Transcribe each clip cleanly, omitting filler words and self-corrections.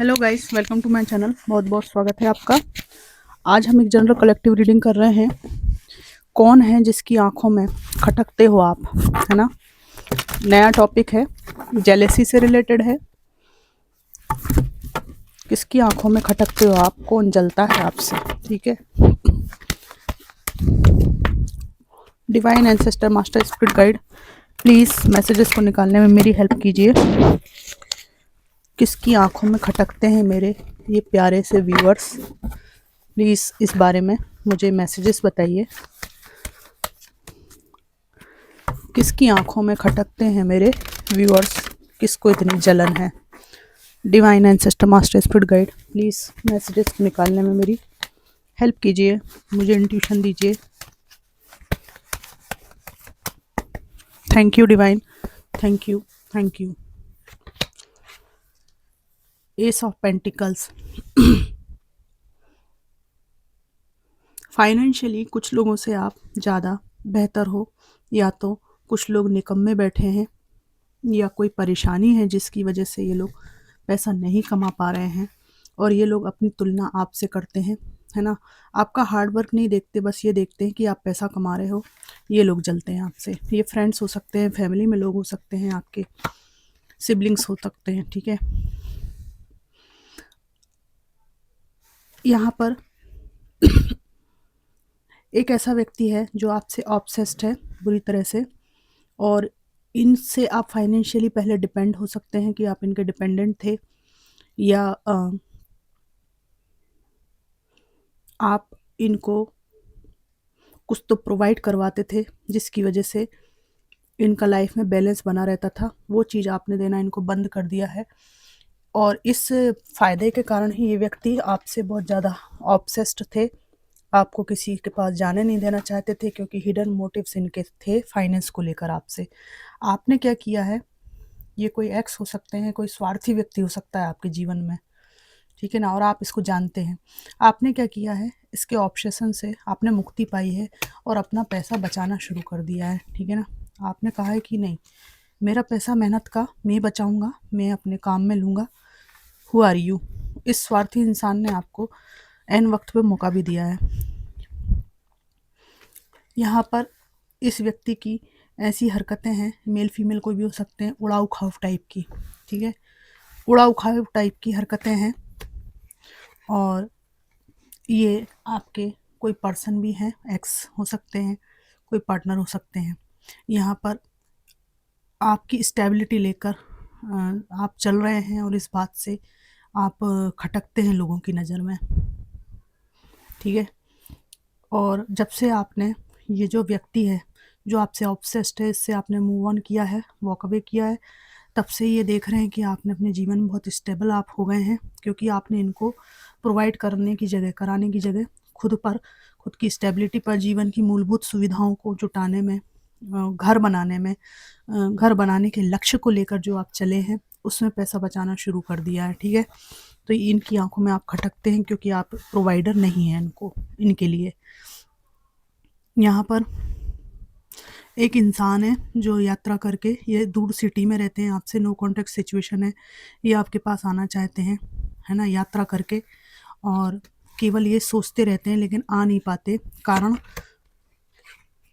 Hello guys, welcome to my channel. बहुत बहुत स्वागत है आपका। आज हम एक जनरल कलेक्टिव रीडिंग कर रहे हैं। कौन है जिसकी आंखों में खटकते हो आप, है ना। नया टॉपिक है, जेलेसी से रिलेटेड है। किसकी आंखों में खटकते हो आप, कौन जलता है आपसे, ठीक है। Divine ancestor, master spirit guide, please messages को निकालने में मेरी हेल्प कीजिए। किसकी आंखों में खटकते हैं मेरे ये प्यारे से व्यूअर्स, प्लीज़ इस बारे में मुझे मैसेजेस बताइए। किसकी आंखों में खटकते हैं मेरे व्यूअर्स, किसको इतनी जलन है। Divine ancestor, master spirit guide, please messages निकालने में मेरी हेल्प कीजिए, मुझे इंट्यूशन दीजिए। Thank you divine, thank you, thank you. S of pentacles. Financially कुछ लोगों से आप ज़्यादा बेहतर हो, या तो कुछ लोग निकम्मे बैठे हैं, या कोई परेशानी है जिसकी वजह से ये लोग पैसा नहीं कमा पा रहे हैं, और ये लोग अपनी तुलना आपसे करते हैं, है ना। आपका हार्ड वर्क नहीं देखते, बस ये देखते हैं कि आप पैसा कमा रहे हो। ये लोग जलते हैं आपसे। ये फ्रेंड्स हो सकते हैं, फैमिली में लोग हो सकते हैं, आपके सिबलिंग्स हो सकते हैं, ठीक है। यहाँ पर एक ऐसा व्यक्ति है जो आपसे ऑब्सेस्ड है बुरी तरह से, और इनसे आप फाइनेंशियली पहले डिपेंड हो सकते हैं कि आप इनके डिपेंडेंट थे, या आप इनको कुछ तो प्रोवाइड करवाते थे जिसकी वजह से इनका लाइफ में बैलेंस बना रहता था। वो चीज़ आपने देना इनको बंद कर दिया है, और इस फ़ायदे के कारण ही ये व्यक्ति आपसे बहुत ज़्यादा ऑब्सेस्ड थे। आपको किसी के पास जाने नहीं देना चाहते थे, क्योंकि हिडन मोटिव्स इनके थे फाइनेंस को लेकर आपसे। आपने क्या किया है, ये कोई एक्स हो सकते हैं, कोई स्वार्थी व्यक्ति हो सकता है आपके जीवन में, ठीक है ना, और आप इसको जानते हैं। आपने क्या किया है, इसके ऑब्सेशन से आपने मुक्ति पाई है और अपना पैसा बचाना शुरू कर दिया है, ठीक है ना। आपने कहा है कि नहीं, मेरा पैसा मेहनत का मैं बचाऊंगा, मैं अपने काम में लूँगा। Who are you. इस स्वार्थी इंसान ने आपको एन वक्त पे मौका भी दिया है। यहाँ पर इस व्यक्ति की ऐसी हरकतें हैं, मेल फीमेल कोई भी हो सकते हैं, उड़ाऊ खौफ टाइप की, ठीक है। उड़ाऊ खौफ टाइप की हरकतें हैं, और ये आपके कोई पर्सन भी हैं, एक्स हो सकते हैं, कोई पार्टनर हो सकते हैं। यहाँ पर आपकी स्टेबिलिटी लेकर आप चल रहे हैं, और इस बात से आप खटकते हैं लोगों की नज़र में, ठीक है। और जब से आपने, ये जो व्यक्ति है जो आपसे ऑब्सेस्ड है, इससे आपने मूव ऑन किया है, वॉक अवे किया है, तब से ये देख रहे हैं कि आपने अपने जीवन में बहुत स्टेबल आप हो गए हैं, क्योंकि आपने इनको प्रोवाइड करने की जगह, कराने की जगह, खुद पर, खुद की स्टेबिलिटी पर, जीवन की मूलभूत सुविधाओं को जुटाने में, घर बनाने में, घर बनाने के लक्ष्य को लेकर जो आप चले हैं, उसमें पैसा बचाना शुरू कर दिया है, ठीक है। तो इनकी आंखों में आप खटकते हैं, क्योंकि आप प्रोवाइडर नहीं हैं इनको, इनके लिए। यहाँ पर एक इंसान है जो यात्रा करके, ये दूर सिटी में रहते हैं, आपसे नो कॉन्टैक्ट सिचुएशन है, ये आपके पास आना चाहते हैं, है ना, यात्रा करके, और केवल ये सोचते रहते हैं लेकिन आ नहीं पाते।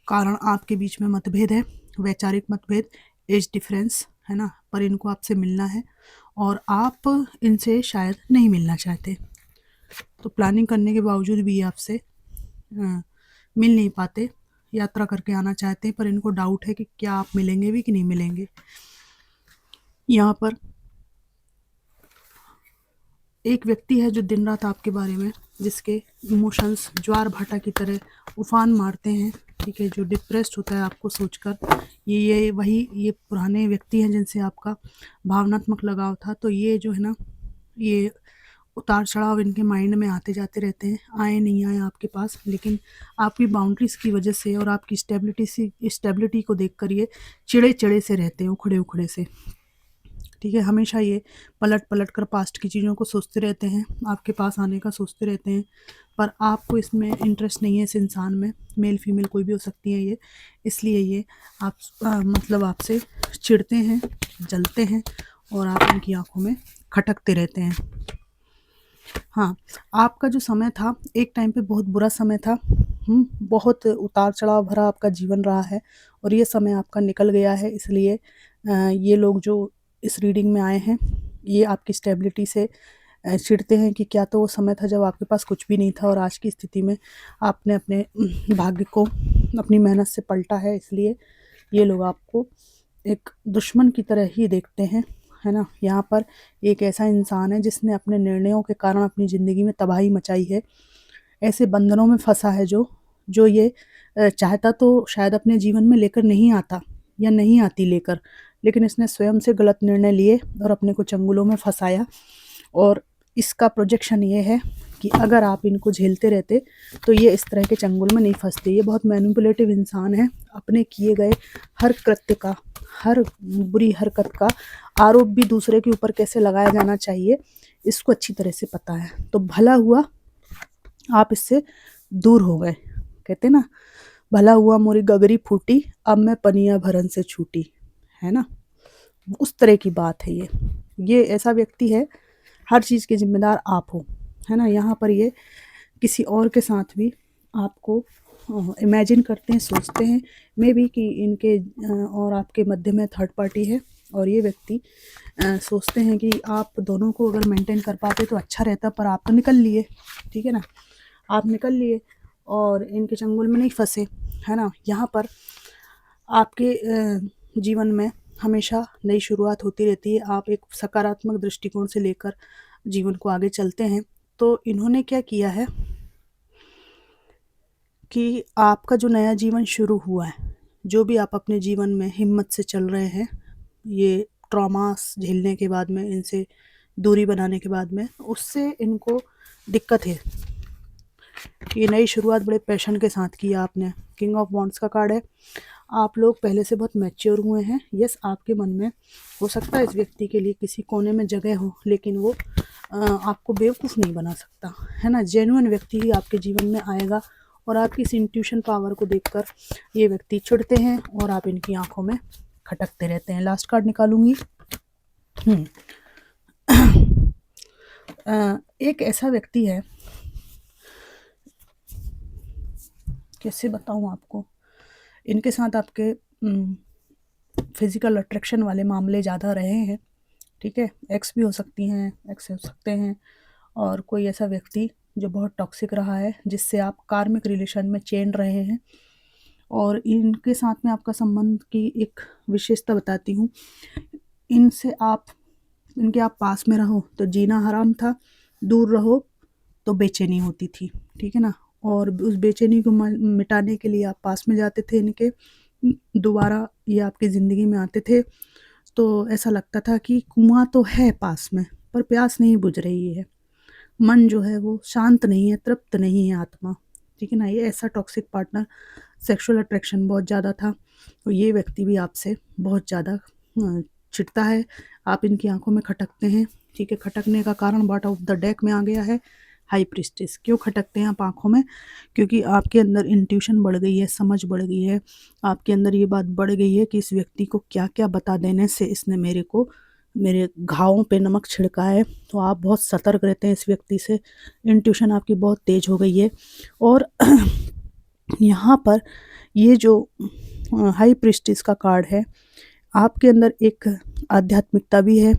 कारण आपके बीच में मतभेद है, वैचारिक मतभेद, एज डिफरेंस, है ना, पर इनको आपसे मिलना है, और आप इनसे शायद नहीं मिलना चाहते। तो प्लानिंग करने के बावजूद भी ये आपसे मिल नहीं पाते, यात्रा करके आना चाहते हैं, पर इनको डाउट है कि क्या आप मिलेंगे भी कि नहीं मिलेंगे। यहाँ पर एक व्यक्ति है जो दिन रात आपके बारे में, जिसके इमोशंस ज्वार भाटा की तरह उफान मारते हैं, ठीक है, जो डिप्रेस्ड होता है आपको सोचकर। ये पुराने व्यक्ति हैं जिनसे आपका भावनात्मक लगाव था। तो ये जो है ना, ये उतार चढ़ाव इनके माइंड में आते जाते रहते हैं, आए नहीं आए आपके पास, लेकिन आपकी बाउंड्रीज़ की वजह से और आपकी स्टेबिलिटी को देखकर ये चिड़े चिड़े से रहते हैं, उखड़े उखड़े से, ठीक है। हमेशा ये पलट पलट कर पास्ट की चीज़ों को सोचते रहते हैं, आपके पास आने का सोचते रहते हैं, पर आपको इसमें इंटरेस्ट नहीं है, इस इंसान में। मेल फीमेल कोई भी हो सकती है ये, इसलिए ये आप मतलब आपसे चिढ़ते हैं, जलते हैं, और आप उनकी आंखों में खटकते रहते हैं। हाँ, आपका जो समय था, एक टाइम पे बहुत बुरा समय था। बहुत उतार-चढ़ाव भरा आपका जीवन रहा है और ये समय आपका निकल गया है, इसलिए ये लोग जो इस रीडिंग में आए हैं, ये आपकी स्टेबिलिटी से चिढ़ते हैं कि क्या तो वो समय था जब आपके पास कुछ भी नहीं था और आज की स्थिति में आपने अपने भाग्य को अपनी मेहनत से पलटा है, इसलिए ये लोग आपको एक दुश्मन की तरह ही देखते हैं, है ना? यहाँ पर एक ऐसा इंसान है जिसने अपने निर्णयों के कारण अपनी ज़िंदगी में तबाही मचाई है। ऐसे बंधनों में फँसा है जो ये चाहता तो शायद अपने जीवन में लेकर नहीं आता या नहीं आती लेकर, लेकिन इसने स्वयं से गलत निर्णय लिए और अपने को चंगुलों में फँसाया। और इसका प्रोजेक्शन ये है कि अगर आप इनको झेलते रहते तो ये इस तरह के चंगुल में नहीं फँसते। ये बहुत मैनिपुलेटिव इंसान है। अपने किए गए हर कृत्य का, हर बुरी हरकत का आरोप भी दूसरे के ऊपर कैसे लगाया जाना चाहिए, इसको अच्छी तरह से पता है। तो भला हुआ आप इससे दूर हो गए। कहते ना, भला हुआ मोरी गगरी फूटी, अब मैं पनिया भरन से छूटी, है ना? उस तरह की बात है ये। ये ऐसा व्यक्ति है, हर चीज़ के ज़िम्मेदार आप हो, है ना? यहाँ पर ये किसी और के साथ भी आपको इमेजिन करते हैं, सोचते हैं मे बी कि इनके और आपके मध्य में थर्ड पार्टी है और ये व्यक्ति सोचते हैं कि आप दोनों को अगर मेंटेन कर पाते तो अच्छा रहता, पर आप तो निकल लिए, ठीक है ना? आप निकल लिए और इनके चंगुल में नहीं फँसे, है ना? यहाँ पर आपके जीवन में हमेशा नई शुरुआत होती रहती है। आप एक सकारात्मक दृष्टिकोण से लेकर जीवन को आगे चलते हैं। तो इन्होंने क्या किया है कि आपका जो नया जीवन शुरू हुआ है, जो भी आप अपने जीवन में हिम्मत से चल रहे हैं, ये ट्रॉमास झेलने के बाद में, इनसे दूरी बनाने के बाद में, उससे इनको दिक्कत है। ये नई शुरुआत बड़े पैशन के साथ की आपने। किंग ऑफ वॉन्ड्स का कार्ड है। आप लोग पहले से बहुत मैच्योर हुए हैं। यस, आपके मन में हो सकता है इस व्यक्ति के लिए किसी कोने में जगह हो, लेकिन वो आपको बेवकूफ़ नहीं बना सकता, है ना? जेन्युइन व्यक्ति ही आपके जीवन में आएगा और आपकी इस इंट्यूशन पावर को देखकर ये व्यक्ति चिढ़ते हैं और आप इनकी आंखों में खटकते रहते हैं। लास्ट कार्ड निकालूंगी। एक ऐसा व्यक्ति है, कैसे बताऊं आपको, इनके साथ आपके फिज़िकल अट्रैक्शन वाले मामले ज़्यादा रहे हैं, ठीक है? एक्स भी हो सकती हैं, एक्स हो सकते हैं, और कोई ऐसा व्यक्ति जो बहुत टॉक्सिक रहा है, जिससे आप कार्मिक रिलेशन में चेन रहे हैं। और इनके साथ में आपका संबंध की एक विशेषता बताती हूँ। इनके आप पास में रहो तो जीना हराम था, दूर रहो तो बेचैनी होती थी, ठीक है ना? और उस बेचैनी को मिटाने के लिए आप पास में जाते थे इनके, दोबारा ये आपकी ज़िंदगी में आते थे, तो ऐसा लगता था कि कुआँ तो है पास में, पर प्यास नहीं बुझ रही है, मन जो है वो शांत नहीं है, तृप्त नहीं है आत्मा, ठीक है ना? ये ऐसा टॉक्सिक पार्टनर, सेक्सुअल अट्रैक्शन बहुत ज़्यादा था। तो ये व्यक्ति भी आपसे बहुत ज़्यादा चिढ़ता है। आप इनकी आंखों में खटकते हैं, ठीक है? खटकने का कारण बॉटम ऑफ द डेक में आ गया है, हाई प्रीस्टेस। क्यों खटकते हैं आप आंखों में? क्योंकि आपके अंदर इंट्यूशन बढ़ गई है, समझ बढ़ गई है, आपके अंदर ये बात बढ़ गई है कि इस व्यक्ति को क्या क्या बता देने से इसने मेरे घावों पे नमक छिड़का है। तो आप बहुत सतर्क रहते हैं इस व्यक्ति से, इंट्यूशन आपकी बहुत तेज हो गई है। और यहाँ पर ये जो हाई प्रीस्टेस का कार्ड है, आपके अंदर एक आध्यात्मिकता भी है,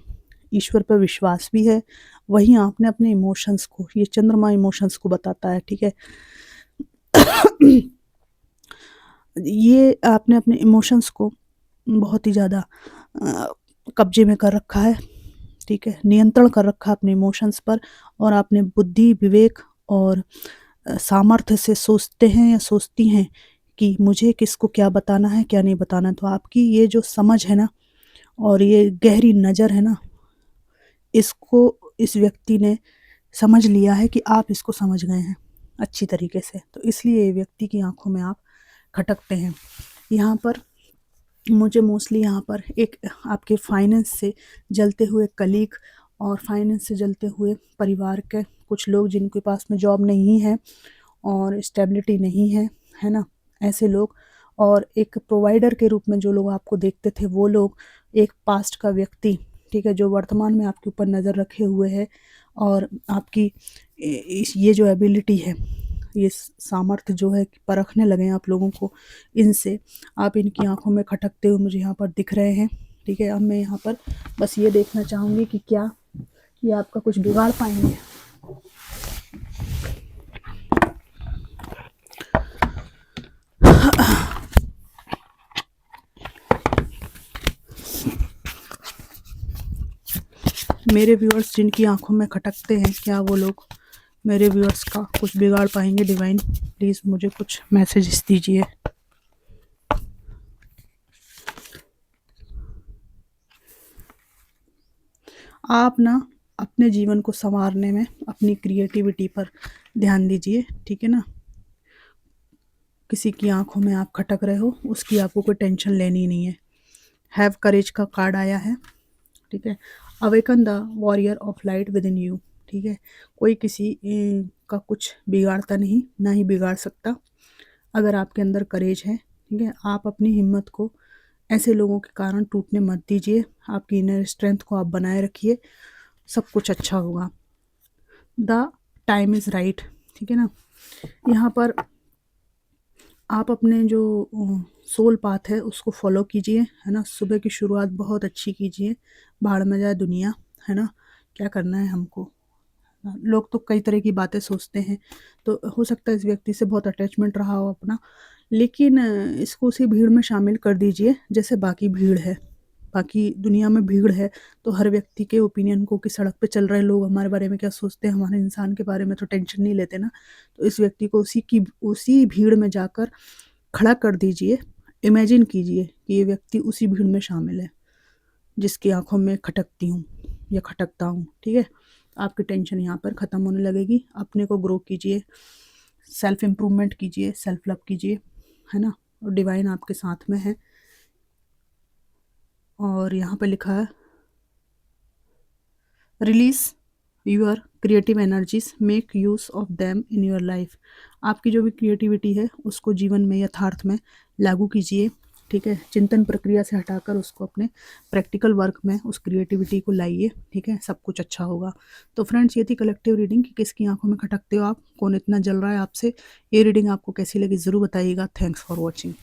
ईश्वर पर विश्वास भी है, वहीं आपने अपने इमोशंस को, ये चंद्रमा इमोशंस को बताता है, ठीक है? ये आपने अपने इमोशंस को बहुत ही ज़्यादा कब्जे में कर रखा है, ठीक है? नियंत्रण कर रखा है अपने इमोशंस पर, और आपने बुद्धि, विवेक और सामर्थ्य से सोचते हैं या सोचती हैं कि मुझे किसको क्या बताना है, क्या नहीं बताना। तो आपकी ये जो समझ है ना, और ये गहरी नज़र है ना, इसको इस व्यक्ति ने समझ लिया है कि आप इसको समझ गए हैं अच्छी तरीके से, तो इसलिए ये व्यक्ति की आंखों में आप खटकते हैं। यहाँ पर मुझे मोस्टली यहाँ पर एक आपके फाइनेंस से जलते हुए कलीग और फाइनेंस से जलते हुए परिवार के कुछ लोग जिनके पास में जॉब नहीं है और स्टेबिलिटी नहीं है, है ना? ऐसे लोग, और एक प्रोवाइडर के रूप में जो लोग आपको देखते थे वो लोग, एक पास्ट का व्यक्ति, ठीक है, जो वर्तमान में आपके ऊपर नज़र रखे हुए है और आपकी ये जो एबिलिटी है, ये सामर्थ्य जो है कि परखने लगे हैं आप लोगों को इनसे। आप इनकी आंखों में खटकते हुए मुझे यहाँ पर दिख रहे हैं। ठीक है, अब मैं यहाँ पर बस ये देखना चाहूँगी कि क्या ये आपका कुछ बिगाड़ पाएंगे। मेरे व्यूअर्स जिनकी आंखों में खटकते हैं, क्या वो लोग मेरे व्यूअर्स का कुछ बिगाड़ पाएंगे? डिवाइन प्लीज़ मुझे कुछ मैसेजेस दीजिए। आप ना अपने जीवन को संवारने में अपनी क्रिएटिविटी पर ध्यान दीजिए। ठीक है ना, किसी की आंखों में आप खटक रहे हो, उसकी आपको कोई टेंशन लेनी नहीं है। हैव करेज का कार्ड आया है। ठीक है, awaken the warrior of light with in you. ठीक है, कोई किसी का कुछ बिगाड़ता नहीं, ना ही बिगाड़ सकता अगर आपके अंदर करेज है। ठीक है, आप अपनी हिम्मत को ऐसे लोगों के कारण टूटने मत दीजिए। आपकी इनर स्ट्रेंथ को आप बनाए रखिए, सब कुछ अच्छा होगा। The time is right. ठीक है ना, यहाँ पर आप अपने जो सोल पाथ है उसको फॉलो कीजिए, है ना। सुबह की शुरुआत बहुत अच्छी कीजिए, भाड़ में जाए दुनिया, है ना। क्या करना है हमको। लोग तो कई तरह की बातें सोचते हैं, तो हो सकता है इस व्यक्ति से बहुत अटैचमेंट रहा हो अपना, लेकिन इसको उसी भीड़ में शामिल कर दीजिए जैसे बाकी भीड़ है। बाकी दुनिया में भीड़ है, तो हर व्यक्ति के ओपिनियन को कि सड़क पे चल रहे लोग हमारे बारे में क्या सोचते हैं, हमारे इंसान के बारे में तो टेंशन नहीं लेते ना। तो इस व्यक्ति को उसी भीड़ में जाकर खड़ा कर दीजिए। इमेजिन कीजिए कि ये व्यक्ति उसी भीड़ में शामिल है जिसकी आंखों में खटकती हूँ या खटकता हूँ। ठीक है, आपकी टेंशन यहाँ पर ख़त्म होने लगेगी। अपने को ग्रो कीजिए, सेल्फ इम्प्रूवमेंट कीजिए, सेल्फ लव कीजिए, है ना। और डिवाइन आपके साथ में है। और यहाँ पे लिखा है release your creative energies, make use of them in your life. आपकी जो भी क्रिएटिविटी है उसको जीवन में, यथार्थ में लागू कीजिए। ठीक है, चिंतन प्रक्रिया से हटाकर उसको अपने प्रैक्टिकल वर्क में उस क्रिएटिविटी को लाइए। ठीक है, सब कुछ अच्छा होगा। तो फ्रेंड्स, ये थी कलेक्टिव रीडिंग कि किसकी आंखों में खटकते हो आप, कौन इतना जल रहा है आपसे। ये रीडिंग आपको कैसी लगी ज़रूर बताइएगा। Thanks for watching.